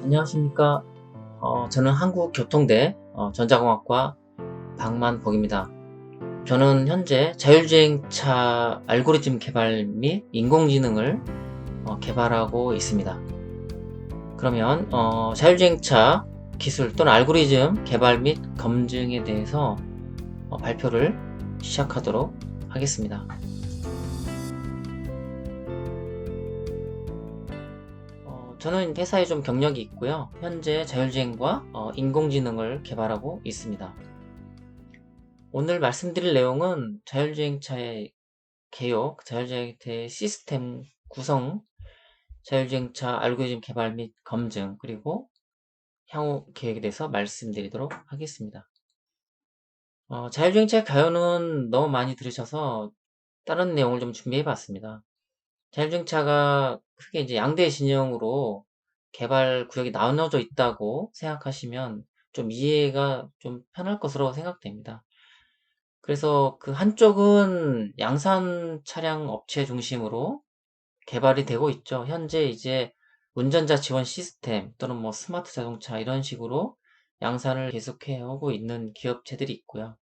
안녕하십니까. 저는 한국교통대 전자공학과 박만복입니다. 저는 현재 자율주행차 알고리즘 개발 및 인공지능을 개발하고 있습니다. 그러면 자율주행차 기술 또는 알고리즘 개발 및 검증에 대해서 발표를 시작하도록 하겠습니다. 저는 회사에 좀 경력이 있고요. 현재 자율주행과 인공지능을 개발하고 있습니다. 오늘 말씀드릴 내용은 자율주행차의 개요, 자율주행차의 시스템 구성, 자율주행차 알고리즘 개발 및 검증, 그리고 향후 계획에 대해서 말씀드리도록 하겠습니다. 자율주행차 가요는 너무 많이 들으셔서 다른 내용을 좀 준비해 봤습니다. 자율주행차가 크게 이제 양대 진영으로 개발 구역이 나눠져 있다고 생각하시면 좀 이해가 좀 편할 것으로 생각됩니다. 그래서 그 한쪽은 양산 차량 업체 중심으로 개발이 되고 있죠. 현재 이제 운전자 지원 시스템 또는 뭐 스마트 자동차 이런 식으로 양산을 계속해 오고 있는 기업체들이 있고요.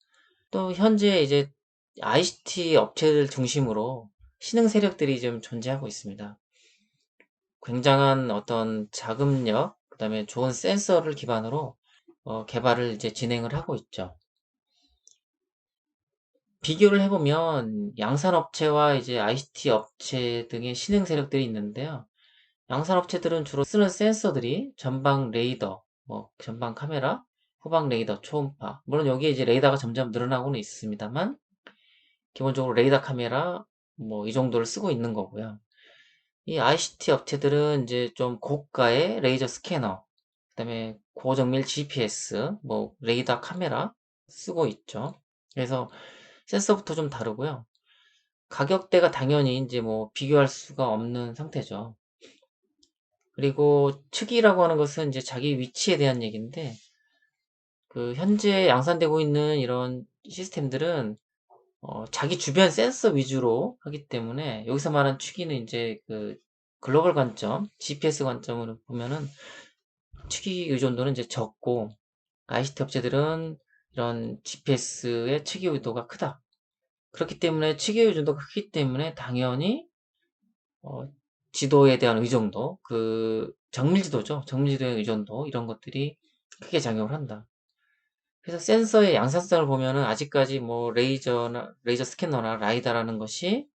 또 현재 이제 ICT 업체들 중심으로 신흥 세력들이 좀 존재하고 있습니다. 굉장한 어떤 자금력, 그 다음에 좋은 센서를 기반으로 개발을 이제 진행을 하고 있죠. 비교를 해보면 양산업체와 이제 ICT 업체 등의 신흥 세력들이 있는데요. 양산업체들은 주로 쓰는 센서들이 전방 레이더, 뭐 전방 카메라, 후방 레이더, 초음파. 물론 여기에 이제 레이더가 점점 늘어나고는 있습니다만 기본적으로 레이더 카메라 뭐 이 정도를 쓰고 있는 거고요. 이 ICT 업체들은 이제 좀 고가의 레이저 스캐너, 그다음에 고정밀 GPS, 뭐 레이더 카메라 쓰고 있죠. 그래서 센서부터 좀 다르고요. 가격대가 당연히 이제 뭐 비교할 수가 없는 상태죠. 그리고 측이라고 하는 것은 이제 자기 위치에 대한 얘기인데, 그 현재 양산되고 있는 이런 시스템들은 자기 주변 센서 위주로 하기 때문에 여기서 말한 축이는 이제 그 글로벌 관점, GPS 관점으로 보면은 축이 의존도는 이제 적고 ICT 업체들은 이런 GPS의 축이 의존도가 크다. 그렇기 때문에 축이 의존도가 크기 때문에 당연히 어, 지도에 대한 의존도, 그 정밀지도죠. 정밀지도의 의존도 이런 것들이 크게 작용을 한다. 그래서 센서의 양산성을 보면은 아직까지 뭐 레이저 스캐너나 라이다라는 것이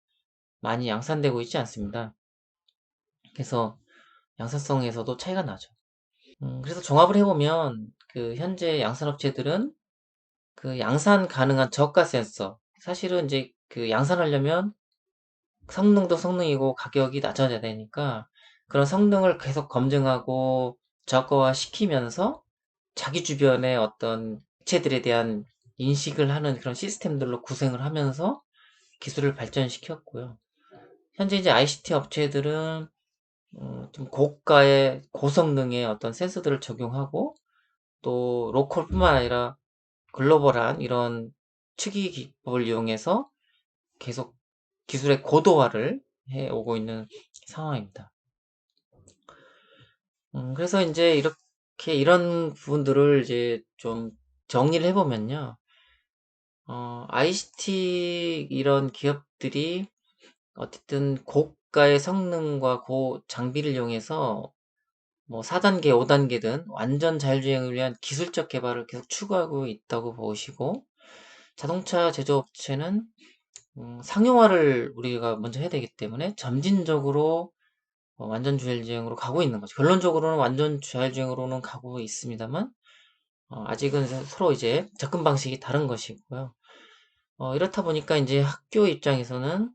많이 양산되고 있지 않습니다. 그래서 양산성에서도 차이가 나죠. 그래서 종합을 해보면 그 현재 양산업체들은 그 양산 가능한 저가 센서, 사실은 이제 그 양산하려면 성능도 성능이고 가격이 낮아져야 되니까 그런 성능을 계속 검증하고 저가화 시키면서 자기 주변의 어떤 업체들에 대한 인식을 하는 그런 시스템들로 구성을 하면서 기술을 발전시켰고요. 현재 이제 ICT 업체들은 좀 고가의 고성능의 어떤 센서들을 적용하고 또 로컬뿐만 아니라 글로벌한 이런 특이 기법을 이용해서 계속 기술의 고도화를 해 오고 있는 상황입니다. 그래서 이제 이렇게 이런 부분들을 이제 좀 정리를 해보면요. ICT 이런 기업들이 어쨌든 고가의 성능과 고 장비를 이용해서 뭐 4단계, 5단계든 완전 자율주행을 위한 기술적 개발을 계속 추구하고 있다고 보시고, 자동차 제조업체는 상용화를 우리가 먼저 해야 되기 때문에 점진적으로 완전 자율주행으로 가고 있는 거죠. 결론적으로는 완전 자율주행으로는 가고 있습니다만 아직은 서로 이제 접근 방식이 다른 것이고요. 이렇다 보니까 이제 학교 입장에서는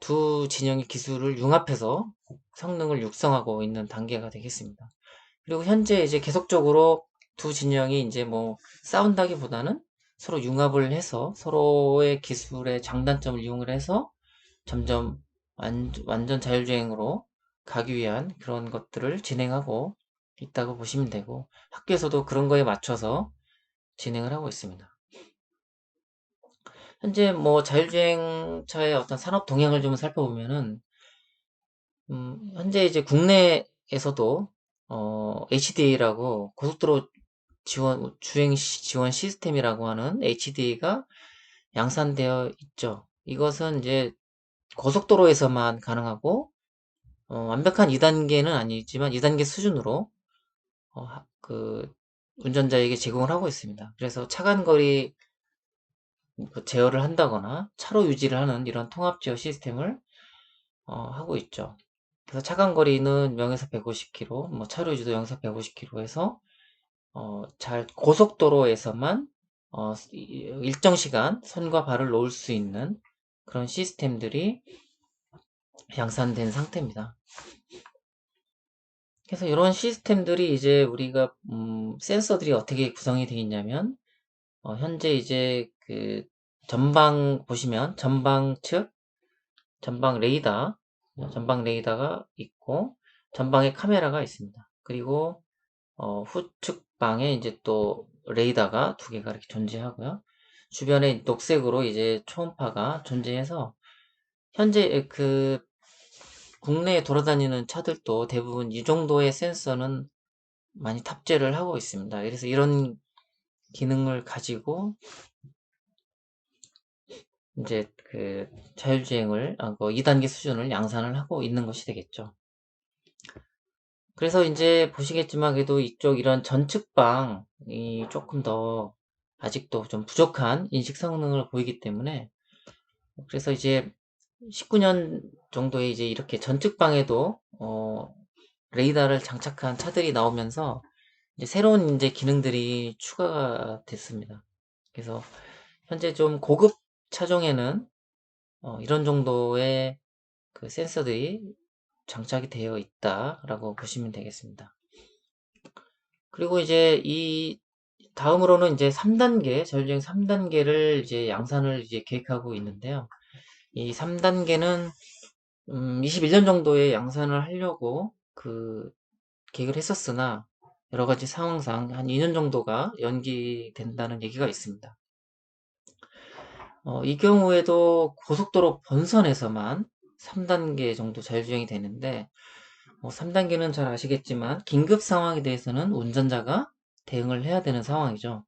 두 진영의 기술을 융합해서 성능을 육성하고 있는 단계가 되겠습니다. 그리고 현재 이제 계속적으로 두 진영이 이제 뭐 싸운다기보다는 서로 융합을 해서 서로의 기술의 장단점을 이용을 해서 점점 완전 자율주행으로 가기 위한 그런 것들을 진행하고 있다고 보시면 되고, 학교에서도 그런 거에 맞춰서 진행을 하고 있습니다. 현재 뭐 자율주행차의 어떤 산업 동향을 좀 살펴보면은 현재 이제 국내에서도 HDA라고 고속도로 주행 지원 시스템이라고 하는 HDA가 양산되어 있죠. 이것은 이제 고속도로에서만 가능하고, 완벽한 2단계는 아니지만 2단계 수준으로 그 운전자에게 제공을 하고 있습니다. 그래서 차간거리 제어를 한다거나 차로 유지를 하는 이런 통합 제어 시스템을 하고 있죠. 그래서 차간거리는 0에서 150km, 뭐 차로 유지도 0에서 150km에서 잘 고속도로에서만 일정 시간 손과 발을 놓을 수 있는 그런 시스템들이 양산된 상태입니다. 그래서 이런 시스템들이 이제 우리가 센서들이 어떻게 구성이 되어 있냐면, 현재 이제 그 전방 보시면 전방 측 전방 레이더가 있고 전방에 카메라가 있습니다. 그리고 후측방에 이제 또 레이더가 두 개가 이렇게 존재하고요. 주변에 녹색으로 이제 초음파가 존재해서 현재 그 국내에 돌아다니는 차들도 대부분 이 정도의 센서는 많이 탑재를 하고 있습니다. 그래서 이런 기능을 가지고 이제 그 자율주행을, 2단계 수준을 양산을 하고 있는 것이 되겠죠. 그래서 이제 보시겠지만 그래도 이쪽 이런 전측방이 조금 더 아직도 좀 부족한 인식 성능을 보이기 때문에, 그래서 이제 19년 정도에 이제 이렇게 전측방에도 레이더를 장착한 차들이 나오면서 이제 새로운 이제 기능들이 추가가 됐습니다. 그래서 현재 좀 고급 차종에는 이런 정도의 그 센서들이 장착이 되어 있다라고 보시면 되겠습니다. 그리고 이제 이 다음으로는 이제 3단계, 자율주행 3단계를 이제 양산을 이제 계획하고 있는데요. 이 3단계는 21년 정도에 양산을 하려고 그 계획을 했었으나 여러 가지 상황상 한 2년 정도가 연기된다는 얘기가 있습니다. 이 경우에도 고속도로 본선에서만 3단계 정도 자율주행이 되는데, 3단계는 잘 아시겠지만 긴급 상황에 대해서는 운전자가 대응을 해야 되는 상황이죠.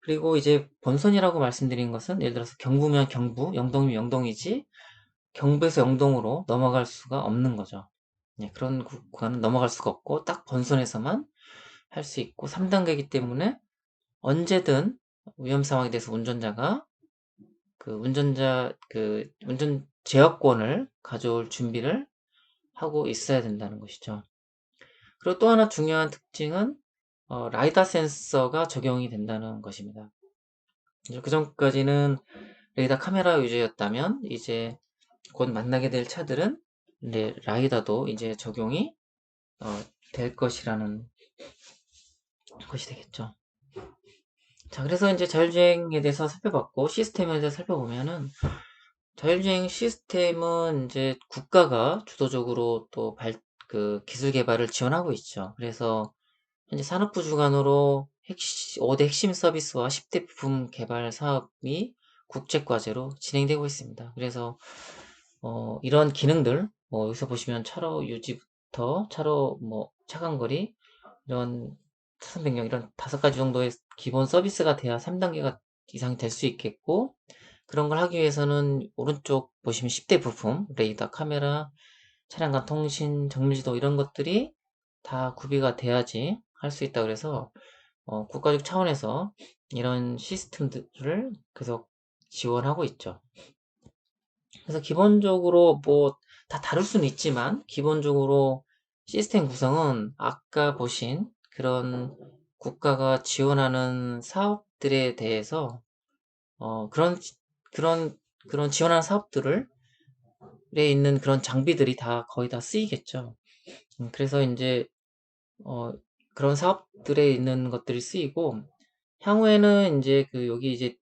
그리고 이제 본선이라고 말씀드린 것은 예를 들어서 경부면 경부, 영동이면 영동이지 경부에서 영동으로 넘어갈 수가 없는 거죠. 네, 그런 구간은 넘어갈 수가 없고 딱 본선에서만 할 수 있고, 3단계이기 때문에 언제든 위험 상황에 대해서 운전자가 운전 제어권을 가져올 준비를 하고 있어야 된다는 것이죠. 그리고 또 하나 중요한 특징은 라이다 센서가 적용이 된다는 것입니다. 그 전까지는 레이더 카메라 위주였다면 이제 곧 만나게 될 차들은 라이다도 이제 적용이 될 것이라는 것이 되겠죠. 자, 그래서 이제 자율주행에 대해서 살펴봤고 시스템에 대해서 살펴보면은, 자율주행 시스템은 이제 국가가 주도적으로 또 기술 개발을 지원하고 있죠. 그래서 현재 산업부 주관으로 5대 핵심 서비스와 10대 부품 개발 사업이 국제과제로 진행되고 있습니다. 그래서 이런 기능들, 여기서 보시면 차로 유지부터 차로 차간거리, 이런 차선 변경, 이런 5가지 정도의 기본 서비스가 돼야 3단계가 이상이 될 수 있겠고, 그런 걸 하기 위해서는 오른쪽 보시면 10대 부품, 레이더, 카메라, 차량 간 통신, 정밀지도 이런 것들이 다 구비가 돼야지 할 수 있다. 그래서 국가적 차원에서 이런 시스템들을 계속 지원하고 있죠. 그래서 기본적으로 다 다룰 수는 있지만 기본적으로 시스템 구성은 아까 보신 그런 국가가 지원하는 사업들에 대해서 그런 그런 지원하는 사업들을 에 있는 그런 장비들이 다 거의 다 쓰이겠죠. 그래서 이제 그런 사업들에 있는 것들이 쓰이고, 향후에는 이제 여기 이제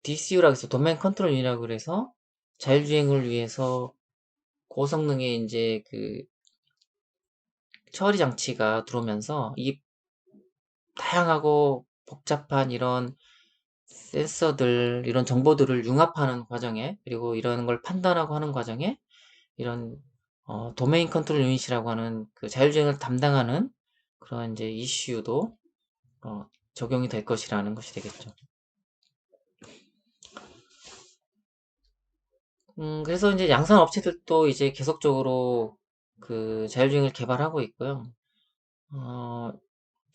DCU라고 해서 도메인 컨트롤 유닛이라고 그래서 자율주행을 위해서 고성능의 이제 처리 장치가 들어오면서 이 다양하고 복잡한 이런 센서들, 이런 정보들을 융합하는 과정에, 그리고 이런 걸 판단하고 하는 과정에 이런 도메인 컨트롤 유닛이라고 하는 그 자율주행을 담당하는 그런 이제 이슈도 적용이 될 것이라는 것이 되겠죠. 그래서 이제 양산 업체들도 이제 계속적으로 그 자율주행을 개발하고 있고요.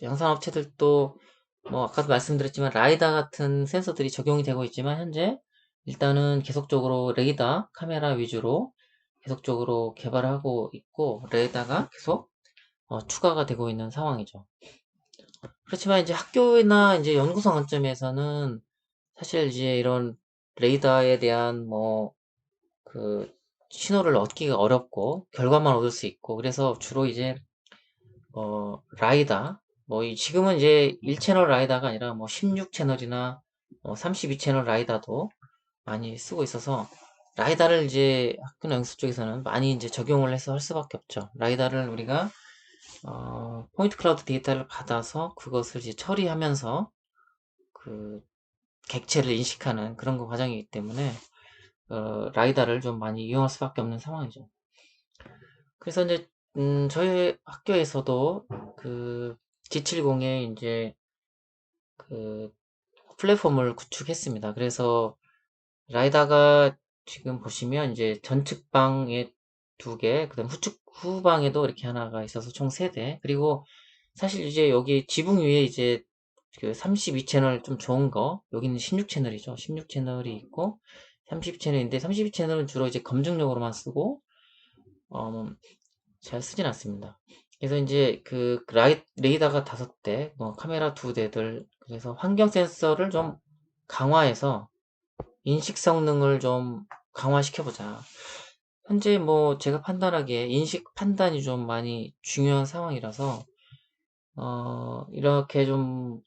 양산 업체들도 뭐 아까도 말씀드렸지만 라이다 같은 센서들이 적용이 되고 있지만 현재 일단은 계속적으로 레이더 카메라 위주로 계속적으로 개발하고 있고 레이더가 계속 추가가 되고 있는 상황이죠. 그렇지만 이제 학교나 이제 연구소 관점에서는 사실 이제 이런 레이더에 대한 뭐 그 신호를 얻기가 어렵고 결과만 얻을 수 있고 그래서 주로 이제 라이다 지금은 이제 1채널 라이다가 아니라 뭐 16채널이나 32채널 라이다도 많이 쓰고 있어서 라이다를 이제 학교나 연구소 쪽에서는 많이 이제 적용을 해서 할 수밖에 없죠. 라이다를 우리가 포인트 클라우드 데이터를 받아서 그것을 이제 처리하면서 그 객체를 인식하는 그런 거 과정이기 때문에 라이다를 좀 많이 이용할 수밖에 없는 상황이죠. 그래서 이제 저희 학교에서도 그 G70에 이제 그 플랫폼을 구축했습니다. 그래서 라이다가 지금 보시면 이제 전측방에 2개, 그다음 후측 후방에도 이렇게 하나가 있어서 총 3대. 그리고 사실 이제 여기 지붕 위에 이제 그 32채널 좀 좋은 거, 여기는 16채널이죠. 16채널이 있고 32채널인데 32채널은 주로 이제 검증용으로만 쓰고 잘 쓰진 않습니다. 그래서 이제 그 레이더가 5대, 뭐 카메라 2대들, 그래서 환경 센서를 좀 강화해서 인식 성능을 좀 강화시켜보자. 현재 뭐 제가 판단하기에 인식 판단이 좀 많이 중요한 상황이라서 이렇게 좀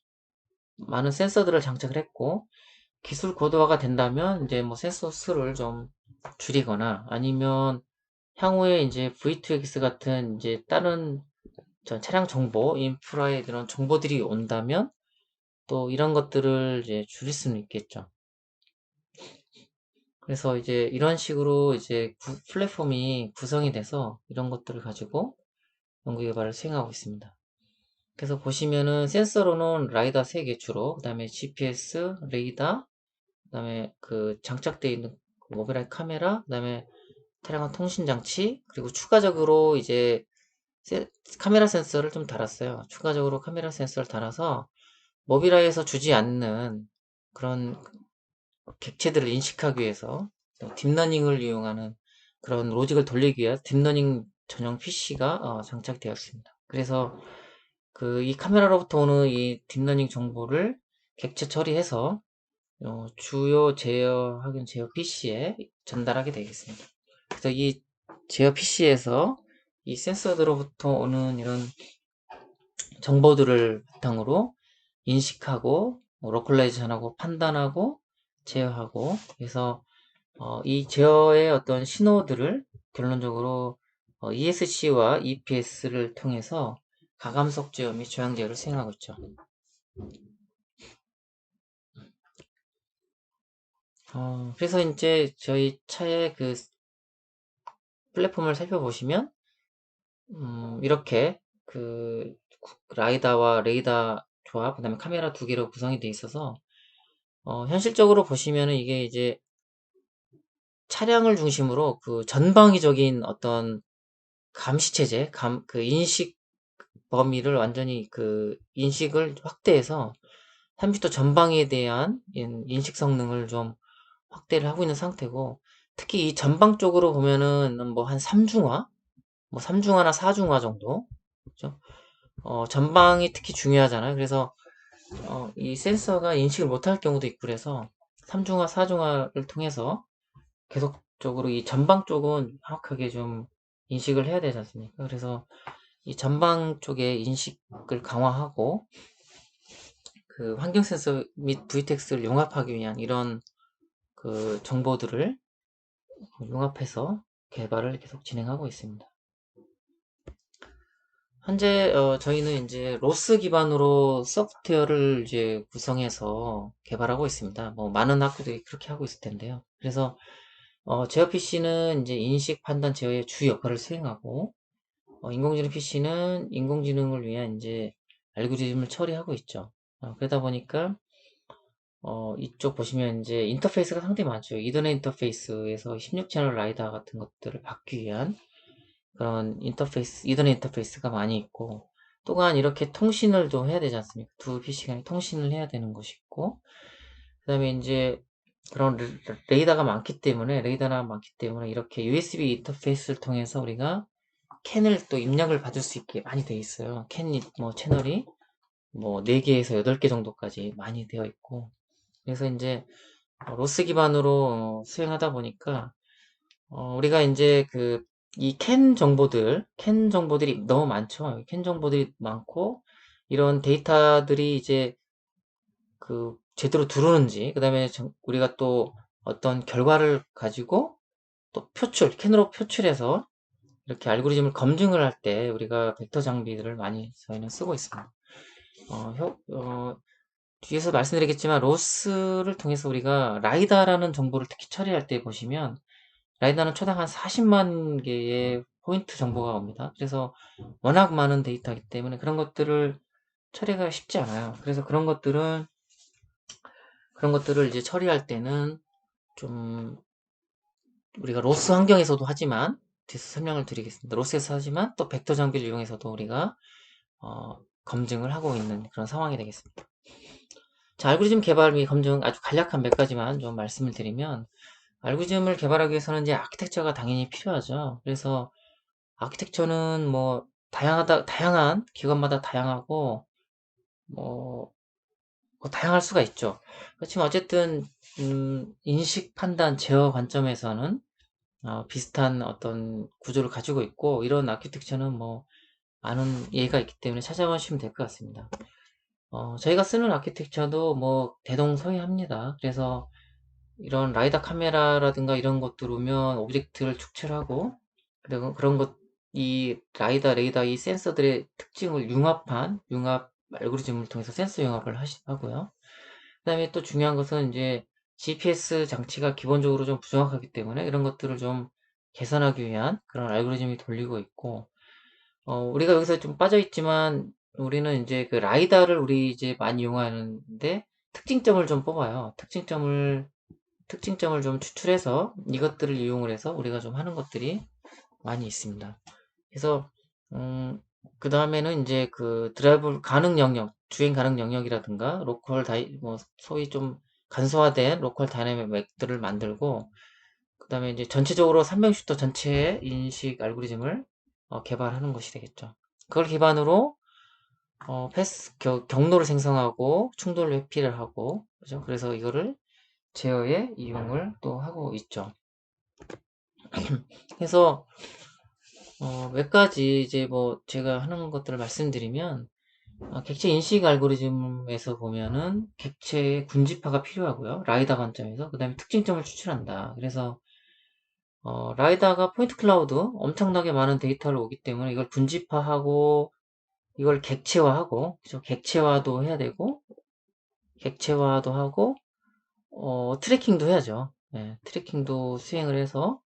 많은 센서들을 장착을 했고 기술 고도화가 된다면 이제 뭐 센서 수를 좀 줄이거나 아니면 향후에 이제 V2X 같은 이제 다른 차량 정보, 인프라의 그런 정보들이 온다면 또 이런 것들을 이제 줄일 수는 있겠죠. 그래서 이제 이런 식으로 이제 플랫폼이 구성이 돼서 이런 것들을 가지고 연구 개발을 수행하고 있습니다. 그래서 보시면은 센서로는 라이다 3개 주로, 그 다음에 GPS, 레이더, 그 다음에 그 장착되어 있는 모바일 카메라, 그 다음에 차량과 통신 장치, 그리고 추가적으로 이제 카메라 센서를 좀 달았어요. 추가적으로 카메라 센서를 달아서 모빌아이에서 주지 않는 그런 객체들을 인식하기 위해서 딥러닝을 이용하는 그런 로직을 돌리기 위해 딥러닝 전용 PC가 장착되었습니다. 그래서 이 카메라로부터 오는 이 딥러닝 정보를 객체 처리해서 주요 제어 PC에 전달하게 되겠습니다. 그래서 이 제어 PC에서 이 센서들로부터 오는 이런 정보들을 바탕으로 인식하고 로컬라이제이션하고 판단하고 제어하고 그래서 이 제어의 어떤 신호들을 결론적으로 ESC와 EPS를 통해서 가감속 제어 및 조향 제어를 수행하고 있죠. 그래서 이제 저희 차의 그 플랫폼을 살펴보시면 이렇게 그 라이다와 레이더 조합, 그다음에 카메라 2개로 구성이 되어 있어서 현실적으로 보시면은 이게 이제 차량을 중심으로 그 전방위적인 어떤 감시 체제, 그 인식 범위를 완전히 그 인식을 확대해서 컴퓨터 전방에 대한 인식 성능을 좀 확대를 하고 있는 상태고 특히 이 전방 쪽으로 보면은 뭐 한 3중화, 뭐 3중화나 4중화 정도, 그죠? 전방이 특히 중요하잖아요. 그래서 이 센서가 인식을 못할 경우도 있고 그래서 3중화, 4중화를 통해서 계속적으로 이 전방 쪽은 정확하게 좀 인식을 해야 되지 않습니까? 그래서 이 전방 쪽의 인식을 강화하고 그 환경 센서 및 VTX를 융합하기 위한 이런 그 정보들을 융합해서 개발을 계속 진행하고 있습니다. 현재 저희는 이제 로스 기반으로 소프트웨어를 이제 구성해서 개발하고 있습니다. 뭐 많은 학교들이 그렇게 하고 있을 텐데요. 그래서 제어 PC는 이제 인식 판단 제어의 주 역할을 수행하고 인공지능 PC는 인공지능을 위한 이제 알고리즘을 처리하고 있죠. 그러다 보니까 이쪽 보시면 이제 인터페이스가 상당히 많죠. 이더넷 인터페이스에서 16채널 라이다 같은 것들을 받기 위한 그런 인터페이스, 이더넷 인터페이스가 많이 있고, 또한 이렇게 통신을 좀 해야 되지 않습니까? 두 PC 간에 통신을 해야 되는 것이 있고, 그 다음에 이제 그런 레이더가 많기 때문에 이렇게 USB 인터페이스를 통해서 우리가 캔을 또 입력을 받을 수 있게 많이 돼 있어요. 캔 뭐 채널이 뭐 4개에서 8개 정도까지 많이 되어 있고, 그래서 이제 로스 기반으로 수행하다 보니까 우리가 이제 이 캔 정보들이 너무 많죠. 캔 정보들이 많고 이런 데이터들이 이제 제대로 들어오는지, 그 다음에 우리가 또 어떤 결과를 가지고 또 캔으로 표출해서 이렇게 알고리즘을 검증을 할 때 우리가 벡터 장비들을 많이 저희는 쓰고 있습니다. 뒤에서 말씀드리겠지만 로스를 통해서 우리가 라이다라는 정보를 특히 처리할 때 보시면 라이다는 초당 한 40만 개의 포인트 정보가 옵니다. 그래서 워낙 많은 데이터이기 때문에 그런 것들을 처리가 쉽지 않아요. 그래서 그런 것들을 이제 처리할 때는 좀 우리가 로스 환경에서도 하지만 뒤에서 설명을 드리겠습니다. 로스에서 하지만 또 벡터 장비를 이용해서도 우리가 검증을 하고 있는 그런 상황이 되겠습니다. 자, 알고리즘 개발 및 검증 아주 간략한 몇 가지만 좀 말씀을 드리면 알고리즘을 개발하기 위해서는 이제 아키텍처가 당연히 필요하죠. 그래서 아키텍처는 뭐 다양한 기관마다 다양하고 뭐, 다양할 수가 있죠. 그렇지만 어쨌든 인식 판단 제어 관점에서는 비슷한 어떤 구조를 가지고 있고 이런 아키텍처는 뭐 많은 예가 있기 때문에 찾아보시면 될 것 같습니다. 저희가 쓰는 아키텍처도 뭐 대동소이합니다. 그래서 이런 라이다 카메라라든가 이런 것들 오면 오브젝트를 축출하고 그리고 그런 것, 이 레이더 이 센서들의 특징을 융합 알고리즘을 통해서 센서 융합을 하고요. 그 다음에 또 중요한 것은 이제 GPS 장치가 기본적으로 좀 부정확하기 때문에 이런 것들을 좀 개선하기 위한 그런 알고리즘이 돌리고 있고, 우리가 여기서 좀 빠져있지만 우리는 이제 그 라이다를 우리 이제 많이 이용하는데 특징점을 좀 뽑아요. 특징점을 좀 추출해서 이것들을 이용을 해서 우리가 좀 하는 것들이 많이 있습니다. 그래서 그 다음에는 이제 드라이브 가능 영역, 주행 가능 영역이라든가 뭐 소위 좀 간소화된 로컬 다이내믹 맥들을 만들고, 그 다음에 이제 전체적으로 300슈터 전체의 인식 알고리즘을 개발하는 것이 되겠죠. 그걸 기반으로 경로를 생성하고 충돌을 회피를 하고, 그죠? 그래서 이거를 제어에 이용을 또 하고 있죠. 그래서 몇 가지 이제 뭐 제가 하는 것들을 말씀드리면, 객체 인식 알고리즘에서 보면은 객체의 군집화가 필요하고요. 라이다 관점에서. 그 다음에 특징점을 추출한다. 그래서 라이다가 포인트 클라우드 엄청나게 많은 데이터를 오기 때문에 이걸 군집화하고 이걸 객체화하고, 그죠? 객체화도 해야 되고 객체화도 하고 트래킹도 해야죠. 네, 트래킹도 수행을 해서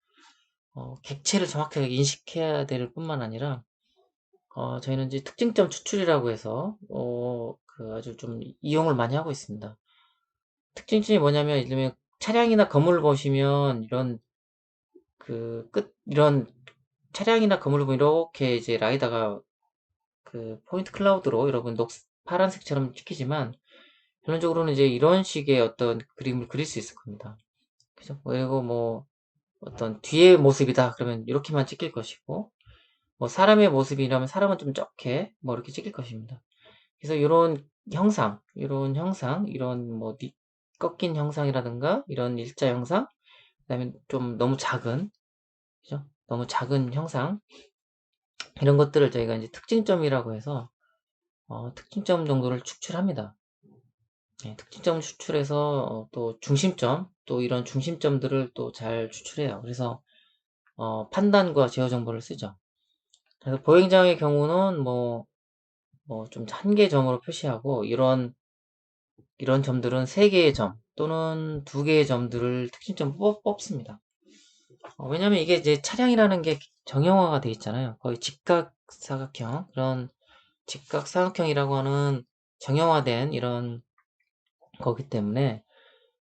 객체를 정확하게 인식해야 될 뿐만 아니라 저희는 이제 특징점 추출이라고 해서 아주 좀 이용을 많이 하고 있습니다. 특징점이 뭐냐면 예를 들면 차량이나 건물을 보시면 이런 차량이나 건물을 보면 이렇게 이제 라이다가 포인트 클라우드로 여러분 파란색처럼 찍히지만 결론적으로는 이제 이런 식의 어떤 그림을 그릴 수 있을 겁니다. 그죠? 그리고 뭐 어떤 뒤의 모습이다 그러면 이렇게만 찍힐 것이고, 뭐 사람의 모습이라면 사람은 좀 적게 뭐 이렇게 찍힐 것입니다. 그래서 이런 뭐 꺾인 형상이라든가 이런 일자 형상, 그다음에 좀 너무 작은, 그죠? 너무 작은 형상, 이런 것들을 저희가 이제 특징점이라고 해서 특징점 정도를 추출합니다. 네, 특징점을 추출해서 또 중심점, 또 이런 중심점들을 또 잘 추출해요. 그래서 판단과 제어 정보를 쓰죠. 그래서 보행장의 경우는 뭐 좀 한 개 점으로 표시하고 이런 점들은 3개의 점 또는 2개의 점들을 특징점 뽑습니다. 왜냐면 이게 이제 차량이라는 게 정형화가 돼 있잖아요. 거의 직각사각형, 그런 직각사각형이라고 하는 정형화된 이런 거기 때문에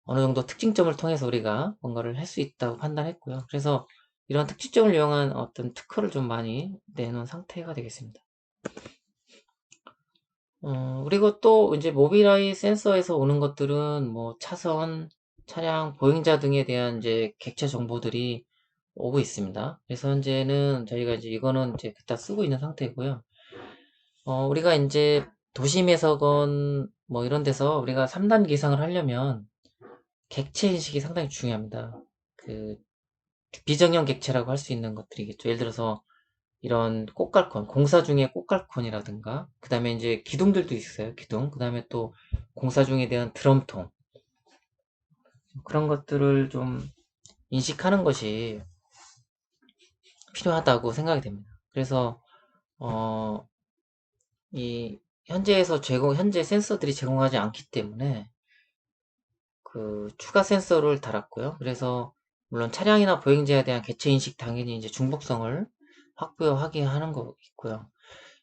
어느 정도 특징점을 통해서 우리가 뭔가를 할 수 있다고 판단했고요. 그래서 이런 특징점을 이용한 어떤 특허를 좀 많이 내놓은 상태가 되겠습니다. 그리고 또 이제 모빌아이 센서에서 오는 것들은 뭐 차선, 차량, 보행자 등에 대한 이제 객체 정보들이 오고 있습니다. 그래서 현재는 저희가 이제 이거는 이제 갖다 쓰고 있는 상태고요. 우리가 이제 도심에서건 뭐 이런 데서 우리가 3단계 이상을 하려면 객체 인식이 상당히 중요합니다. 그 비정형 객체라고 할 수 있는 것들이겠죠. 예를 들어서 이런 꽃갈콘, 공사 중에 꽃갈콘이라든가, 그 다음에 이제 기둥들도 있어요. 기둥. 그 다음에 또 공사 중에 대한 드럼통. 그런 것들을 좀 인식하는 것이 필요하다고 생각이 됩니다. 그래서, 이, 현재 센서들이 제공하지 않기 때문에, 그, 추가 센서를 달았고요. 그래서, 물론 차량이나 보행자에 대한 객체 인식 당연히 이제 중복성을 확보하게 하는 거 있고요.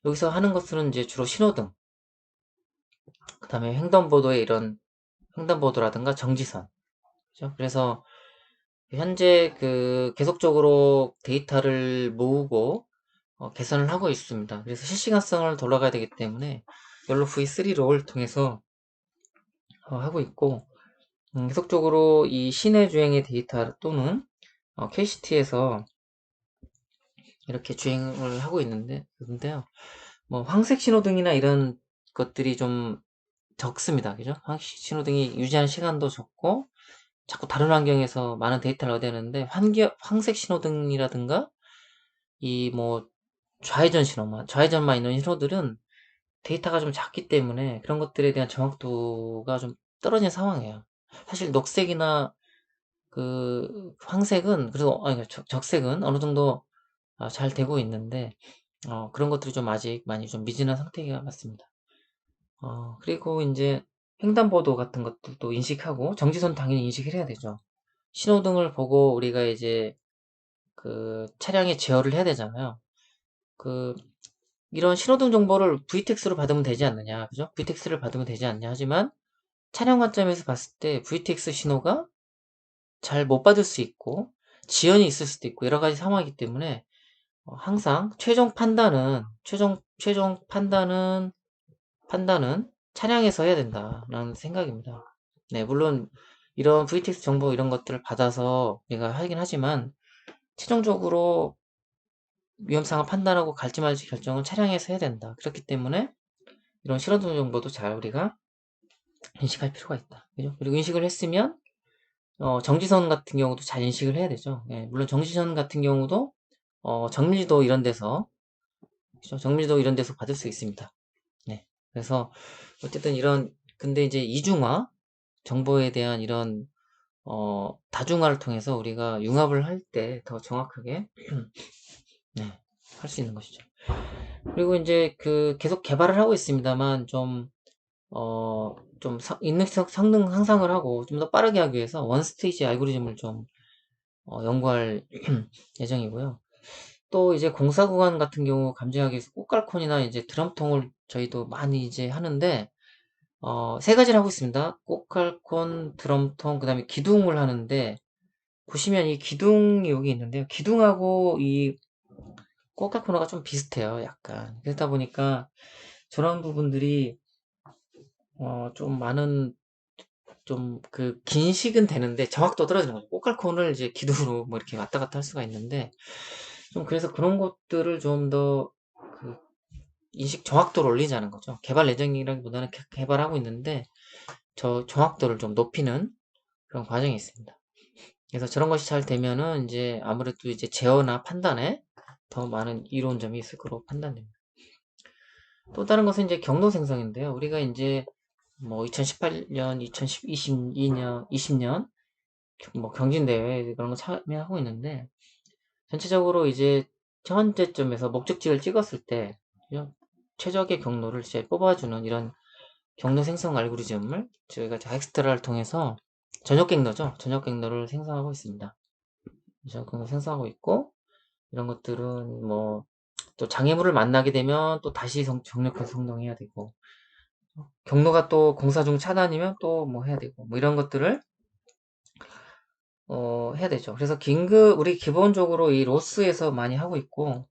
여기서 하는 것은 이제 주로 신호등, 그 다음에 횡단보도의 이런 횡단보도라든가 정지선. 그죠? 그래서 현재 그 계속적으로 데이터를 모으고 개선을 하고 있습니다. 그래서 실시간성을 돌아가야 되기 때문에 욜로 V3 롤을 통해서 하고 있고, 계속적으로 이 시내 주행의 데이터 또는 KCT에서 이렇게 주행을 하고 있는데요. 뭐 황색 신호등이나 이런 것들이 좀 적습니다. 그죠? 황색 신호등이 유지하는 시간도 적고 자꾸 다른 환경에서 많은 데이터를 얻어야 하는데 황색 신호등이라든가 이 뭐 좌회전만 있는 신호들은 데이터가 좀 작기 때문에 그런 것들에 대한 정확도가 좀 떨어진 상황이에요. 사실 녹색이나 그 황색은 그래도 아니 적색은 어느 정도 잘 되고 있는데 그런 것들이 좀 아직 많이 좀 미진한 상태가 맞습니다. 그리고 이제 횡단보도 같은 것들도 인식하고 정지선 당연히 인식을 해야 되죠. 신호등을 보고 우리가 이제 그 차량에 제어를 해야 되잖아요. 그 이런 신호등 정보를 VTX로 받으면 되지 않느냐, 그죠? VTX를 받으면 되지 않냐 하지만 차량 관점에서 봤을 때 VTX 신호가 잘 못 받을 수 있고 지연이 있을 수도 있고 여러 가지 상황이기 때문에 항상 최종 판단은 차량에서 해야 된다라는 생각입니다. 네, 물론 이런 VTX 정보 이런 것들을 받아서 우리가 하긴 하지만 최종적으로 위험상을 판단하고 갈지 말지 결정은 차량에서 해야 된다. 그렇기 때문에 이런 신호등 정보도 잘 우리가 인식할 필요가 있다. 그죠? 그리고 인식을 했으면 정지선 같은 경우도 잘 인식을 해야 되죠. 예, 물론 정지선 같은 경우도 정밀도 이런 데서 그죠? 정밀도 이런 데서 받을 수 있습니다. 네. 그래서 어쨌든 근데 이제 이중화 정보에 대한 이런 다중화를 통해서 우리가 융합을 할 때 더 정확하게 네, 할 수 있는 것이죠. 그리고 이제 그 계속 개발을 하고 있습니다만 인력성 성능 향상을 하고 좀 더 빠르게 하기 위해서 원 스테이지 알고리즘을 좀 연구할 예정이고요. 또 이제 공사 구간 같은 경우 감지하기 위해서 꽃갈콘이나 이제 드럼통을 저희도 많이 이제 하는데 세 가지를 하고 있습니다. 꽃갈콘, 드럼통, 그 다음에 기둥을 하는데 보시면 이 기둥이 여기 있는데요. 기둥하고 이 꽃갈콘화가 좀 비슷해요. 약간 그렇다 보니까 저런 부분들이 좀 많은 좀 그 긴식은 되는데 정확도가 떨어지는 거죠. 꽃갈콘을 이제 기둥으로 뭐 이렇게 왔다 갔다 할 수가 있는데 좀 그래서 그런 것들을 좀 더 그 인식 정확도를 올리자는 거죠. 개발 예정이라기보다는 개발하고 있는데 저 정확도를 좀 높이는 그런 과정이 있습니다. 그래서 저런 것이 잘 되면은 이제 아무래도 이제 제어나 판단에 더 많은 이로운 점이 있을 거로 판단됩니다. 또 다른 것은 이제 경로 생성인데요. 우리가 이제 뭐 2018년, 2022년, 20년 뭐 경진대회 그런 거 참여하고 있는데 전체적으로 이제 현재점에서 목적지를 찍었을 때 최적의 경로를 이제 뽑아주는 이런 경로 생성 알고리즘을 저희가 엑스트라를 통해서 전역 경로죠. 전역 경로를 생성하고 있습니다. 전역 경로 생성하고 있고 이런 것들은 뭐 또 장애물을 만나게 되면 또 다시 정력해서 성동해야 되고, 경로가 또 공사 중 차단이면 또 뭐 해야 되고, 뭐 이런 것들을 해야 되죠. 그래서 우리 기본적으로 이 로스에서 많이 하고 있고,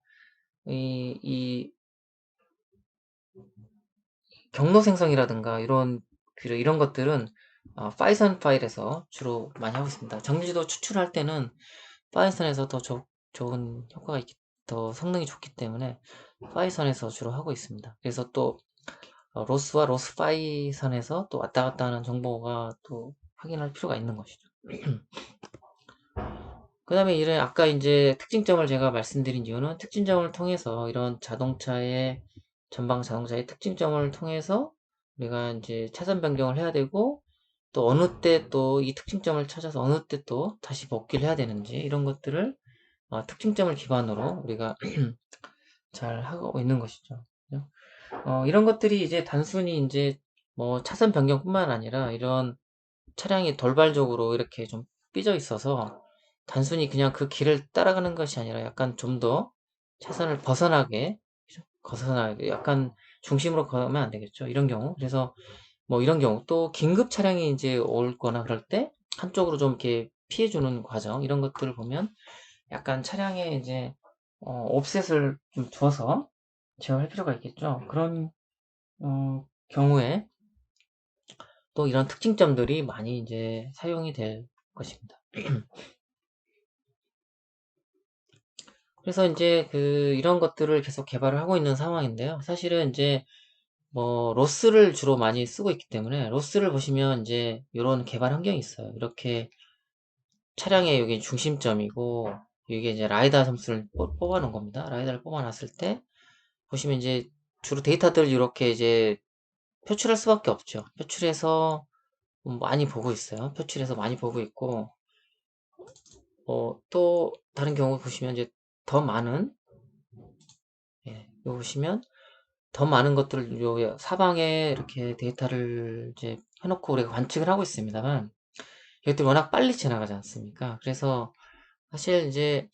이 경로 생성이라든가 이런 것들은 파이썬 파일에서 주로 많이 하고 있습니다. 정지도 추출할 때는 파이썬에서 더 좋은 효과가 더 성능이 좋기 때문에 파이썬에서 주로 하고 있습니다. 그래서 또 로스와 로스 파이썬에서 또 왔다 갔다 하는 정보가 또 확인할 필요가 있는 것이죠. 그 다음에 아까 이제 특징점을 제가 말씀드린 이유는 특징점을 통해서 이런 전방 자동차의 특징점을 통해서 우리가 이제 차선 변경을 해야 되고, 또 어느 때 또 이 특징점을 찾아서 어느 때 또 다시 복귀를 해야 되는지, 이런 것들을 특징점을 기반으로 우리가 잘 하고 있는 것이죠. 이런 것들이 이제 단순히 이제 뭐 차선 변경뿐만 아니라 이런 차량이 돌발적으로 이렇게 좀 삐져 있어서 단순히 그냥 그 길을 따라가는 것이 아니라 약간 좀 더 차선을 벗어나게 약간 중심으로 가면 안 되겠죠. 이런 경우. 그래서 뭐 이런 경우 또 긴급 차량이 이제 올 거나 그럴 때 한쪽으로 좀 이렇게 피해주는 과정, 이런 것들을 보면 약간 차량에 이제 옵셋을 좀 두어서 제어할 필요가 있겠죠. 그런 경우에 또 이런 특징점들이 많이 이제 사용이 될 것입니다. 그래서 이제 이런 것들을 계속 개발을 하고 있는 상황인데요. 사실은 이제 뭐 로스를 주로 많이 쓰고 있기 때문에, 로스를 보시면 이제 이런 개발 환경이 있어요. 이렇게 차량의 여기 중심점이고, 이게 이제 라이다 점수를 뽑아 놓은 겁니다. 라이다를 뽑아 놨을 때 보시면 이제 주로 데이터들을 이렇게 이제 표출할 수밖에 없죠. 표출해서 많이 보고 있어요. 표출해서 많이 보고 있고, 또 다른 경우 보시면 이제 더 많은, 이거 보시면 더 많은 것들을 요 사방에 이렇게 데이터를 이제 해놓고 우리가 관측을 하고 있습니다만, 이것들이 워낙 빨리 지나가지 않습니까? 그래서 사실 이제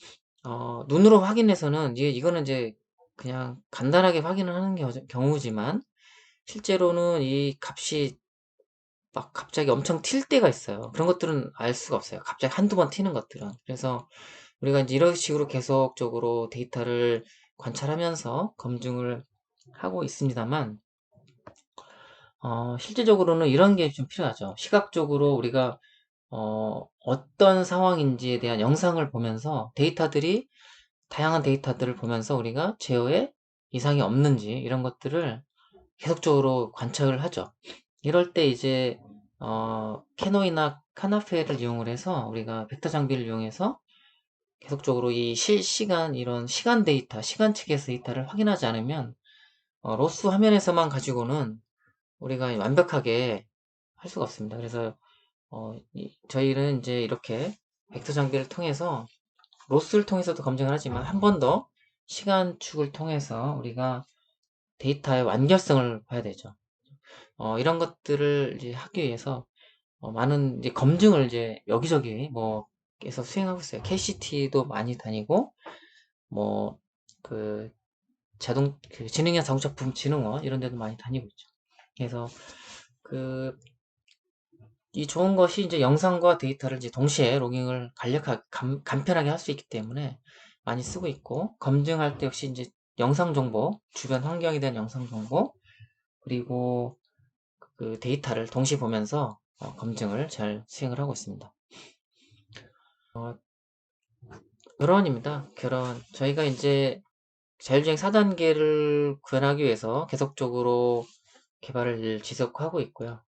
눈으로 확인해서는 이거는 이제 그냥 간단하게 확인을 하는 경우지만, 실제로는 이 값이 막 갑자기 엄청 튈 때가 있어요. 그런 것들은 알 수가 없어요. 갑자기 한두 번 튀는 것들은. 그래서 우리가 이제 이런 식으로 계속적으로 데이터를 관찰하면서 검증을 하고 있습니다만, 실제적으로는 이런 게 좀 필요하죠. 시각적으로 우리가 어떤 상황인지에 대한 영상을 보면서 다양한 데이터들을 보면서 우리가 제어에 이상이 없는지, 이런 것들을 계속적으로 관찰을 하죠. 이럴 때 이제 캐노이나 카나페를 이용을 해서 우리가 벡터 장비를 이용해서 계속적으로 이 실시간 이런 시간 데이터, 시간 측에서 데이터를 확인하지 않으면 로스 화면에서만 가지고는 우리가 완벽하게 할 수가 없습니다. 그래서 저희는 이제 이렇게 벡터 장비를 통해서 로스를 통해서도 검증을 하지만, 한 번 더 시간축을 통해서 우리가 데이터의 완결성을 봐야 되죠. 이런 것들을 이제 하기 위해서 많은 이제 검증을 이제 여기저기 뭐 계속 수행하고 있어요. KCT도 많이 다니고, 뭐 그 지능형 자동차 부품 진흥원 이런 데도 많이 다니고 있죠. 그래서 이 좋은 것이 이제 영상과 데이터를 이제 동시에 로깅을 간편하게 할 수 있기 때문에 많이 쓰고 있고, 검증할 때 역시 이제 영상 정보, 주변 환경에 대한 영상 정보, 그리고 그 데이터를 동시에 보면서 검증을 잘 수행을 하고 있습니다. 결혼입니다. 저희가 이제 자율주행 4단계를 구현하기 위해서 계속적으로 개발을 지속하고 있고요.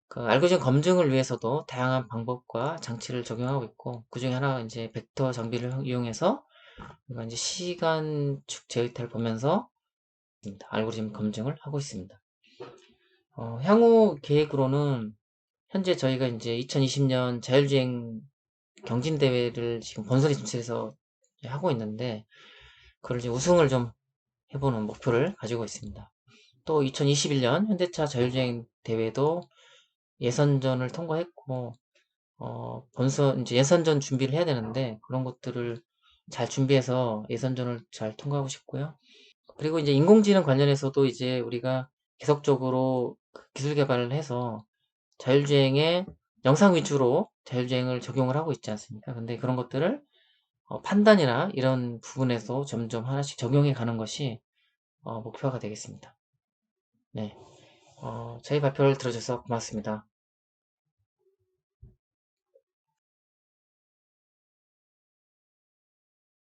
알고리즘 검증을 위해서도 다양한 방법과 장치를 적용하고 있고, 그 중에 하나가 이제 벡터 장비를 이용해서 우리가 이제 시간축 데이터를 보면서 알고리즘 검증을 하고 있습니다. 향후 계획으로는 현재 저희가 이제 2020년 자율주행 경진대회를 지금 본선에 진출해서 하고 있는데, 그걸 이제 우승을 좀 해보는 목표를 가지고 있습니다. 또 2021년 현대차 자율주행 대회도 예선전을 통과했고, 이제 예선전 준비를 해야 되는데, 그런 것들을 잘 준비해서 예선전을 잘 통과하고 싶고요. 그리고 이제 인공지능 관련해서도 이제 우리가 계속적으로 그 기술 개발을 해서 자율주행에 영상 위주로 자율주행을 적용을 하고 있지 않습니까? 근데 그런 것들을 판단이나 이런 부분에서 점점 하나씩 적용해 가는 것이 목표가 되겠습니다. 네. 저희 발표를 들어주셔서 고맙습니다.